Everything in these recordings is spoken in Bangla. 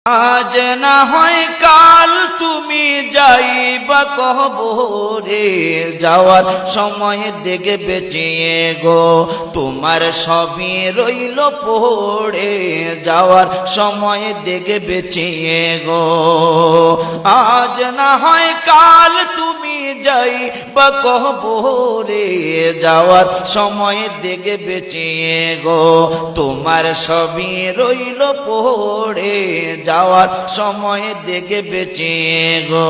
আজ না হয় কাল তুমি যাইবা কবরে, যাওয়ার সময় দেখে বেঁচিয়ে গো তোমার সবই রইল পড়ে, যাওয়ার সময় দেখে বেঁচিয়ে গো। আজ না হয় কাল তুমি যাইবা কবরে, যাওয়ার সময় দেখে বেঁচিয়ে গো তোমার সবই রইল পড়ে, যাওয়ার সময় দেখে বেঁচে গো।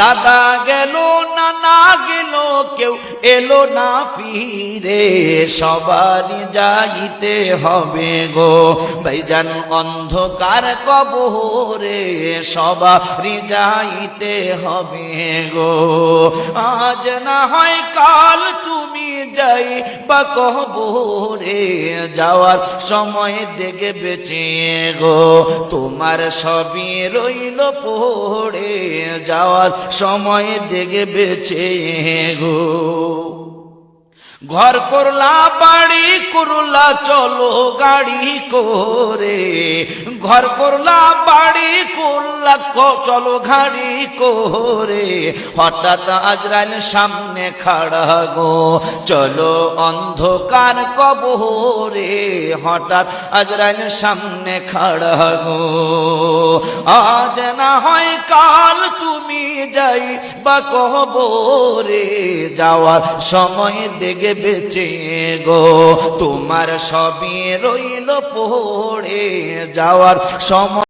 দাদা গেল নানা গেল কেউ এলো না ফিরে, সবারই যাইতে হবে গো ভাইজান অন্ধকার কবরে, সবারই যাইতে হবে গো। আজ না হয় কাল তুমি যাইবা কবরে, যাওয়ার সময় দেখে বেঁচে গো তোমার সবই রইল পড়ে, যাওয়ার সময় দেখে বেঁচে গো। ঘর করলা বাড়ি করলা চলো গাড়ি করে, ঘর করলা বাড়ি করলা চলো গাড়ি করে, হঠাৎ আজরাইল সামনে খাড়া গো চলো অন্ধকার কবরে, হঠাৎ আজরাইল সামনে খাড়া গো। আজ না হয় কাল তুমি যাইবা কবরে, যাওয়ার সময় দেখে বেঁচে গো তোমার সবই রইল পড়ে, যাওয়ার সময়